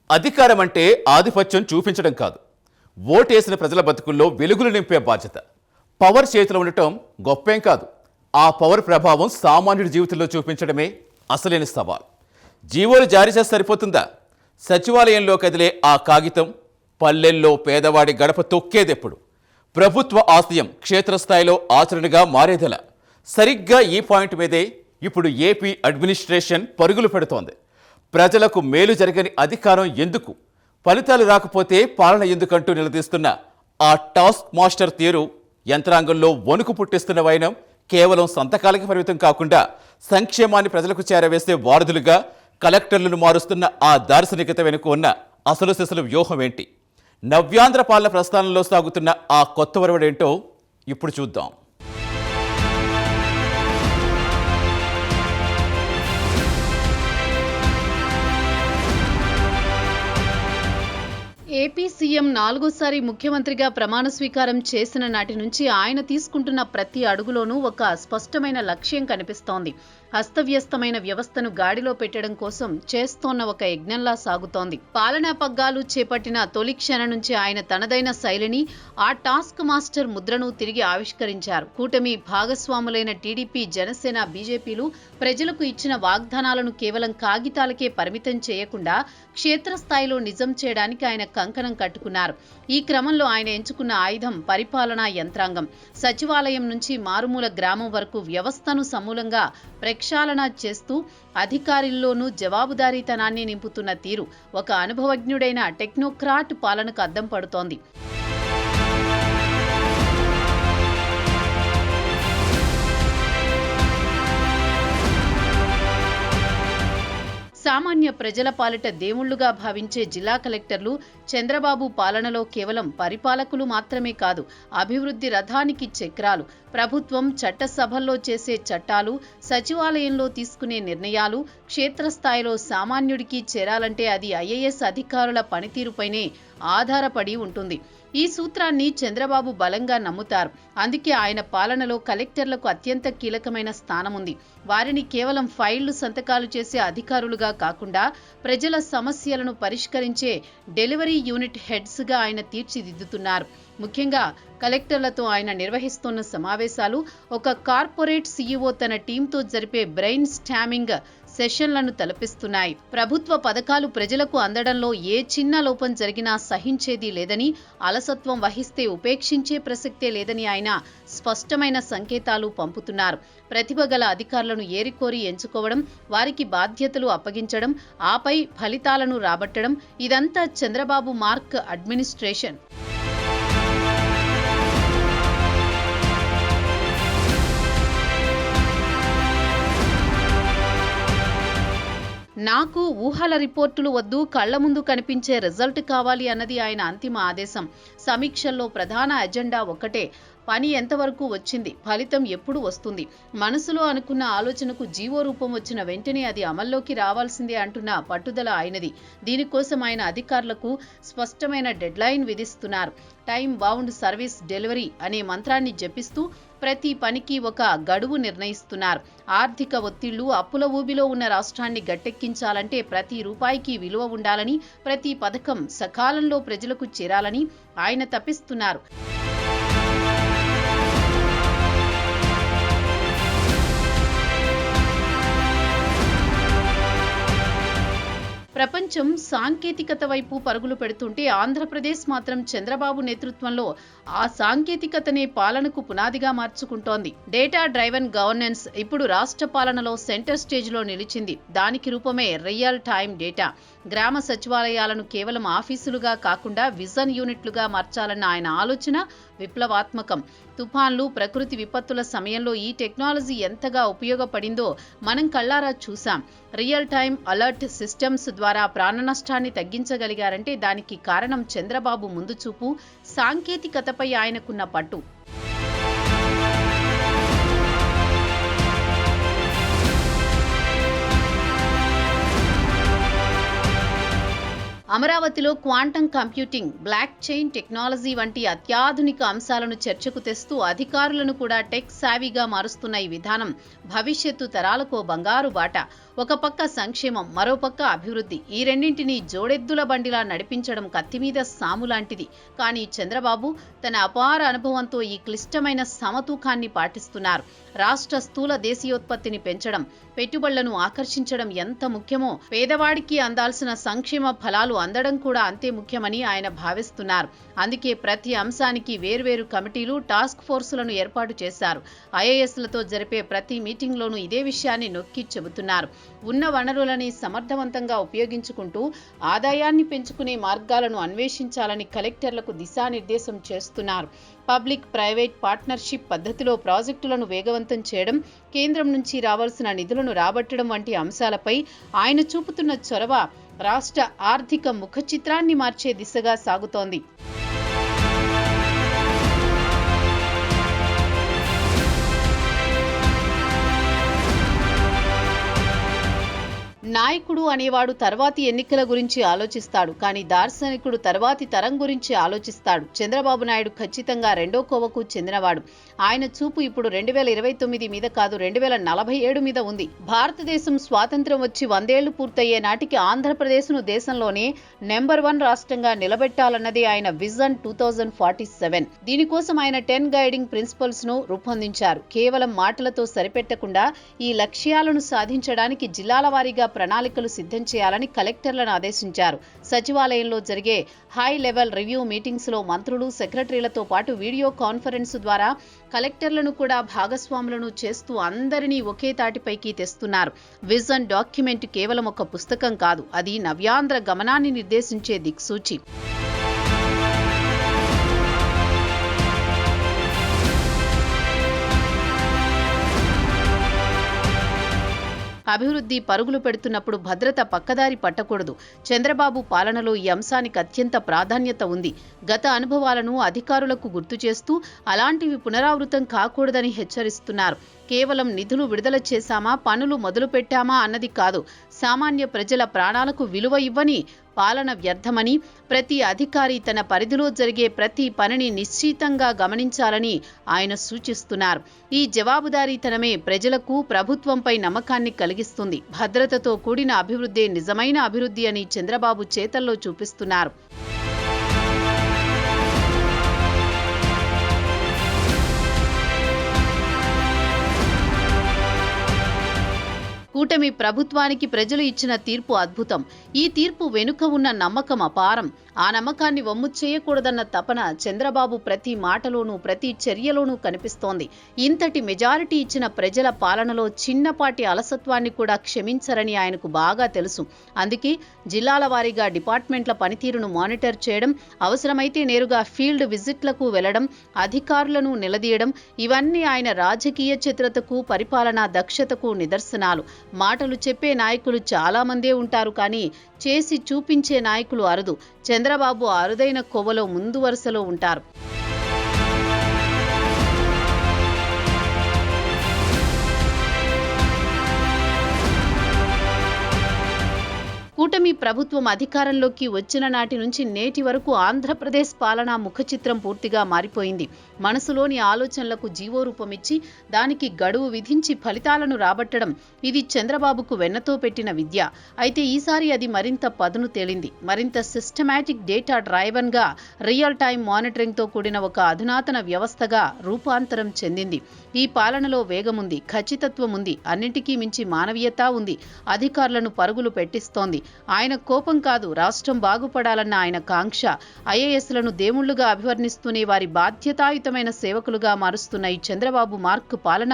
అధికారం అంటే ఆధిపత్యం చూపించడం కాదు, ఓటేసిన ప్రజల బతుకుల్లో వెలుగులు నింపే బాధ్యత. పవర్ చేతిలో ఉండటం గొప్పేం కాదు, ఆ పవర్ ప్రభావం సామాన్యుడి జీవితంలో చూపించడమే అసలైన సవాల్. జీవోలు జారీ చేస్తే సరిపోతుందా? సచివాలయంలో కదిలే ఆ కాగితం పల్లెల్లో పేదవాడి గడప తొక్కేదెప్పుడు? ప్రభుత్వ ఆశయం క్షేత్రస్థాయిలో ఆచరణగా మారేదెలా? సరిగ్గా ఈ పాయింట్ మీదే ఇప్పుడు ఏపీ అడ్మినిస్ట్రేషన్ పరుగులు పెడుతోంది. ప్రజలకు మేలు జరగని అధికారం ఎందుకు, ఫలితాలు రాకపోతే పాలన ఎందుకంటూ నిలదీస్తున్న ఆ టాస్క్ మాస్టర్ తీరు యంత్రాంగంలో వణుకు పుట్టిస్తున్న వైనం కేవలం సంతకాలకి పరిమితం కాకుండా సంక్షేమాన్ని ప్రజలకు చేరవేసే వారధులుగా కలెక్టర్లను మారుస్తున్న ఆ దార్శనికత వెనుక ఉన్న అసలు సిసలు వ్యూహం ఏంటి? నవ్యాంధ్ర పాలన ప్రస్థానంలో సాగుతున్న ఆ కొత్త వరవడేంటో ఇప్పుడు చూద్దాం. ఏపీ సీఎం 4వ ముఖ్యమంత్రిగా ప్రమాణ స్వీకారం చేసిన నాటి నుంచి ఆయన తీసుకుంటున్న ప్రతి అడుగులోనూ ఒక స్పష్టమైన లక్ష్యం కనిపిస్తోంది. అస్తవ్యస్తమైన వ్యవస్థను గాడిలో పెట్టడం కోసం చేస్తోన్న ఒక యజ్ఞంలా సాగుతోంది. పాలనా పగ్గాలు చేపట్టిన తొలి క్షణం నుంచి ఆయన తనదైన శైలిని, ఆ టాస్క్ మాస్టర్ ముద్రను తిరిగి ఆవిష్కరించారు. కూటమి భాగస్వాములైన టీడీపీ, జనసేన, బీజేపీలు ప్రజలకు ఇచ్చిన వాగ్దానాలను కేవలం కాగితాలకే పరిమితం చేయకుండా క్షేత్రస్థాయిలో నిజం చేయడానికి ఆయన కంకణం కట్టుకున్నారు. ఈ క్రమంలో ఆయన ఎంచుకున్న ఆయుధం పరిపాలనా యంత్రాంగం. సచివాలయం నుంచి మారుమూల గ్రామం వరకు వ్యవస్థను సమూలంగా ప్రక్షాళన చేస్తూ అధికారుల్లోనూ జవాబుదారీతనాన్ని నింపుతున్న తీరు ఒక అనుభవజ్ఞుడైన టెక్నోక్రాట్ పాలనకు అద్దం పడుతోంది. సామాన్య ప్రజల పాలిట దేవుళ్లుగా భావించే జిల్లా కలెక్టర్లు చంద్రబాబు పాలనలో కేవలం పరిపాలకులు మాత్రమే కాదు, అభివృద్ధి రథానికి చక్రాలు. ప్రభుత్వం చట్టసభల్లో చేసే చట్టాలు, సచివాలయంలో తీసుకునే నిర్ణయాలు క్షేత్రస్థాయిలో సామాన్యుడికి చేరాలంటే అది ఐఏఎస్ అధికారుల పనితీరుపైనే ఆధారపడి ఉంటుంది. ఈ సూత్రాన్ని చంద్రబాబు బలంగా నమ్ముతారు. అందుకే ఆయన పాలనలో కలెక్టర్లకు అత్యంత కీలకమైన స్థానం ఉంది. వారిని కేవలం ఫైళ్లు సంతకాలు చేసే అధికారులుగా కాకుండా ప్రజల సమస్యలను పరిష్కరించే డెలివరీ యూనిట్ హెడ్స్గా ఆయన తీర్చిదిద్దుతున్నారు. ముఖ్యంగా కలెక్టర్లతో ఆయన నిర్వహిస్తున్న సమావేశాలు ఒక కార్పొరేట్ సీఈఓ తన టీంతో జరిపే బ్రెయిన్ స్టామింగ్ సెషన్లను తలపిస్తున్నాయి. ప్రభుత్వ పథకాలు ప్రజలకు అందడంలో ఏ చిన్న లోపం జరిగినా సహించేది లేదని, అలసత్వం వహిస్తే ఉపేక్షించే ప్రసక్తే లేదని ఆయన స్పష్టమైన సంకేతాలు పంపుతున్నారు. ప్రతిభ గల అధికారులను ఏరికోరి ఎంచుకోవడం, వారికి బాధ్యతలు అప్పగించడం, ఆపై ఫలితాలను రాబట్టడం, ఇదంతా చంద్రబాబు మార్క్ అడ్మినిస్ట్రేషన్. నాకు ఊహల రిపోర్టులు వద్దు, కళ్ల ముందు కనిపించే రిజల్ట్ కావాలి అన్నది ఆయన అంతిమ ఆదేశం. సమీక్షల్లో ప్రధాన అజెండా ఒక్కటే: పని ఎంతవరకు వచ్చింది, ఫలితం ఎప్పుడు వస్తుంది. మనసులో అనుకున్న ఆలోచనకు జీవో రూపం వచ్చిన వెంటనే అది అమల్లోకి రావాల్సిందే అంటున్న పట్టుదల ఆయనది. దీనికోసం ఆయన అధికారులకు స్పష్టమైన డెడ్లైన్ విధిస్తున్నారు. టైం బౌండ్ సర్వీస్ డెలివరీ అనే మంత్రాన్ని జపిస్తూ ప్రతి పనికి ఒక గడువు నిర్ణయిస్తున్నారు. ఆర్థిక ఒత్తిళ్లు, అప్పుల ఊబిలో ఉన్న రాష్ట్రాన్ని గట్టెక్కించాలంటే ప్రతి రూపాయికి విలువ ఉండాలని, ప్రతి పథకం సకాలంలో ప్రజలకు చేరాలని ఆయన తప్పిస్తున్నారు. ప్రపంచం సాంకేతికత వైపు పరుగులు పెడుతుంటే ఆంధ్రప్రదేశ్ మాత్రం చంద్రబాబు నేతృత్వంలో ఆ సాంకేతికతనే పాలనకు పునాదిగా మార్చుకుంటోంది. డేటా డ్రైవెన్ గవర్నెన్స్ ఇప్పుడు రాష్ట్ర పాలనలో సెంటర్ స్టేజ్లో నిలిచింది. దానికి రూపమే రియల్ టైం డేటా. గ్రామ సచివాలయాలను కేవలం ఆఫీసులుగా కాకుండా విజన్ యూనిట్లుగా మార్చాలన్న ఆయన ఆలోచన విప్లవాత్మకం. తుఫాన్లు, ప్రకృతి విపత్తుల సమయంలో ఈ టెక్నాలజీ ఎంతగా ఉపయోగపడిందో మనం కళ్లారా చూశాం. రియల్ టైం అలర్ట్ సిస్టమ్స్ ద్వారా ప్రాణ నష్టాన్ని తగ్గించగలిగారంటే దానికి కారణం చంద్రబాబు ముందు చూపు, సాంకేతికతపై ఆయనకున్న పట్టు. అమరావతిలో quantum computing, block chain technology వంటి అత్యాధునిక అంశాలను చర్చకు తెస్తూ అధికారులను కూడా టెక్ సావీగా మారుస్తున్న ఈ విధానం భవిష్యత్తు తరాలకు బంగారు బాట. ఒక పక్క సంక్షేమం, మరోపక్క అభివృద్ధి, ఈ రెండింటినీ జోడెద్దుల బండిలా నడిపించడం కత్తిమీద సాము లాంటిది. కానీ చంద్రబాబు తన అపార అనుభవంతో ఈ క్లిష్టమైన సమతూకాన్ని పాటిస్తున్నారు. రాష్ట్ర స్థూల దేశీయోత్పత్తిని పెంచడం, పెట్టుబడులను ఆకర్షించడం ఎంత ముఖ్యమో, పేదవాడికి అందాల్సిన సంక్షేమ ఫలాలు అందడం కూడా అంతే ముఖ్యమని ఆయన భావిస్తున్నారు. అందుకే ప్రతి అంశానికి వేర్వేరు కమిటీలు, టాస్క్ ఫోర్సులను ఏర్పాటు చేశారు. ఐఏఎస్లతో జరిపే ప్రతి మీటింగ్లోనూ ఇదే విషయాన్ని నొక్కి చెబుతున్నారు. ఉన్న వనరులని సమర్థవంతంగా ఉపయోగించుకుంటూ ఆదాయాన్ని పెంచుకునే మార్గాలను అన్వేషించాలని కలెక్టర్లకు దిశానిర్దేశం చేస్తున్నారు. పబ్లిక్ ప్రైవేట్ పార్ట్నర్షిప్ పద్ధతిలో ప్రాజెక్టులను వేగవంతం చేయడం, కేంద్రం నుంచి రావాల్సిన నిధులను రాబట్టడం వంటి అంశాలపై ఆయన చూపుతున్న చొరవ రాష్ట్ర ఆర్థిక ముఖ చిత్రాన్ని మార్చే దిశగా సాగుతోంది. నాయకుడు అనేవాడు తర్వాతి ఎన్నికల గురించి ఆలోచిస్తాడు, కానీ దార్శనికుడు తర్వాతి తరం గురించి ఆలోచిస్తాడు. చంద్రబాబు నాయుడు ఖచ్చితంగా రెండో కోవకు చెందినవాడు. ఆయన చూపు ఇప్పుడు 2029 మీద కాదు, 2047 మీద ఉంది. భారతదేశం స్వాతంత్ర్యం వచ్చి 100 ఏళ్లు పూర్తయ్యే నాటికి ఆంధ్రప్రదేశ్ను దేశంలోనే నెంబర్ 1 రాష్ట్రంగా నిలబెట్టాలన్నది ఆయన విజన్ 2047. దీనికోసం ఆయన 10 గైడింగ్ ప్రిన్సిపల్స్ ను రూపొందించారు. కేవలం మాటలతో సరిపెట్టకుండా ఈ లక్ష్యాలను సాధించడానికి జిల్లాల వారీగా ప్రణాళికలు సిద్ధం చేయాలని కలెక్టర్లను ఆదేశించారు. సచివాలయంలో జరిగే హై లెవెల్ రివ్యూ మీటింగ్స్ లో మంత్రులు, సెక్రటరీలతో పాటు వీడియో కాన్ఫరెన్స్ ద్వారా కలెక్టర్లను కూడా భాగస్వాములను చేస్తూ అందరినీ ఒకే తాటిపైకి తెస్తున్నారు. విజన్ డాక్యుమెంట్ కేవలం ఒక పుస్తకం కాదు, అది నవ్యాంధ్ర గమనాన్ని నిర్దేశించే దిక్సూచి. అభివృద్ధి పరుగులు పెడుతున్నప్పుడు భద్రత పక్కదారి పట్టకూడదు. చంద్రబాబు పాలనలో ఈ అంశానికి అత్యంత ప్రాధాన్యత ఉంది. గత అనుభవాలను అధికారులకు గుర్తు చేస్తూ అలాంటివి పునరావృతం కాకూడదని హెచ్చరిస్తున్నారు. కేవలం నిధులు విడుదల చేశామా, పనులు మొదలు పెట్టామా అన్నది కాదు, సామాన్య ప్రజల ప్రాణాలకు విలువ ఇవ్వని పాలన వ్యర్థమని, ప్రతి అధికారి తన పరిధిలో జరిగే ప్రతి పనిని నిశ్చితంగా గమనించాలని ఆయన సూచిస్తున్నారు. ఈ జవాబుదారీతనమే ప్రజలకు ప్రభుత్వంపై నమ్మకాన్ని కలిగిస్తుంది. భద్రతతో కూడిన అభివృద్ధే నిజమైన అభివృద్ధి అని చంద్రబాబు చేతల్లో చూపిస్తున్నారు. కూటమి ప్రభుత్వానికి ప్రజలు ఇచ్చిన తీర్పు అద్భుతం. ఈ తీర్పు వెనుక ఉన్న నమ్మకం అపారం. ఆ నమ్మకాన్ని వమ్ము చేయకూడదన్న తపన చంద్రబాబు ప్రతి మాటలోనూ, ప్రతి చర్యలోనూ కనిపిస్తోంది. ఇంతటి మెజారిటీ ఇచ్చిన ప్రజల పాలనలో చిన్నపాటి అలసత్వాన్ని కూడా క్షమించరని ఆయనకు బాగా తెలుసు. అందుకే జిల్లాల వారీగా డిపార్ట్మెంట్ల పనితీరును మానిటర్ చేయడం, అవసరమైతే నేరుగా ఫీల్డ్ విజిట్లకు వెళ్లడం, అధికారులను నిలదీయడం, ఇవన్నీ ఆయన రాజకీయ చిత్రతకు, పరిపాలనా దక్షతకు నిదర్శనాలు. మాటలు చెప్పే నాయకులు చాలా మందే ఉంటారు, కానీ చేసి చూపించే నాయకులు అరుదు. చంద్రబాబు అరుదైన కోవలో ముందు వరుసలో ఉంటారు. కూటమి ప్రభుత్వం అధికారంలోకి వచ్చిన నాటి నుంచి నేటి వరకు ఆంధ్రప్రదేశ్ పాలనా ముఖ చిత్రం పూర్తిగా మారిపోయింది. మనసులోని ఆలోచనలకు జీవో రూపమిచ్చి దానికి గడువు విధించి ఫలితాలను రాబట్టడం, ఇది చంద్రబాబుకు వెన్నతో పెట్టిన విద్య. అయితే ఈసారి అది మరింత పదును తేలింది. మరింత సిస్టమాటిక్, డేటా డ్రైవన్ గా, రియల్ టైం మానిటరింగ్ తో కూడిన ఒక అధునాతన వ్యవస్థగా రూపాంతరం చెందింది. ఈ పాలనలో వేగముంది, ఖచ్చితత్వం ఉంది, అన్నింటికీ మించి మానవీయత ఉంది. అధికారులను పరుగులు పెట్టిస్తోంది. ఆయన కోపం కాదు, రాష్ట్రం బాగుపడాలన్న ఆయన కాంక్ష. ఐఏఎస్లను దేవుళ్లుగా అభివర్ణిస్తూనే వారి బాధ్యతాయుతమైన సేవకులుగా మారుస్తున్న ఈ చంద్రబాబు మార్క్ పాలన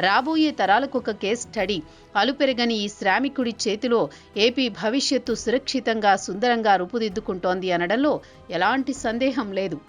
రాబోయే తరాలకు ఒక కేస్ స్టడీ. అలుపెరగని ఈ శ్రామికుడి చేతిలో ఏపీ భవిష్యత్తు సురక్షితంగా, సుందరంగా రూపుదిద్దుకుంటోంది అనడంలో ఎలాంటి సందేహం లేదు.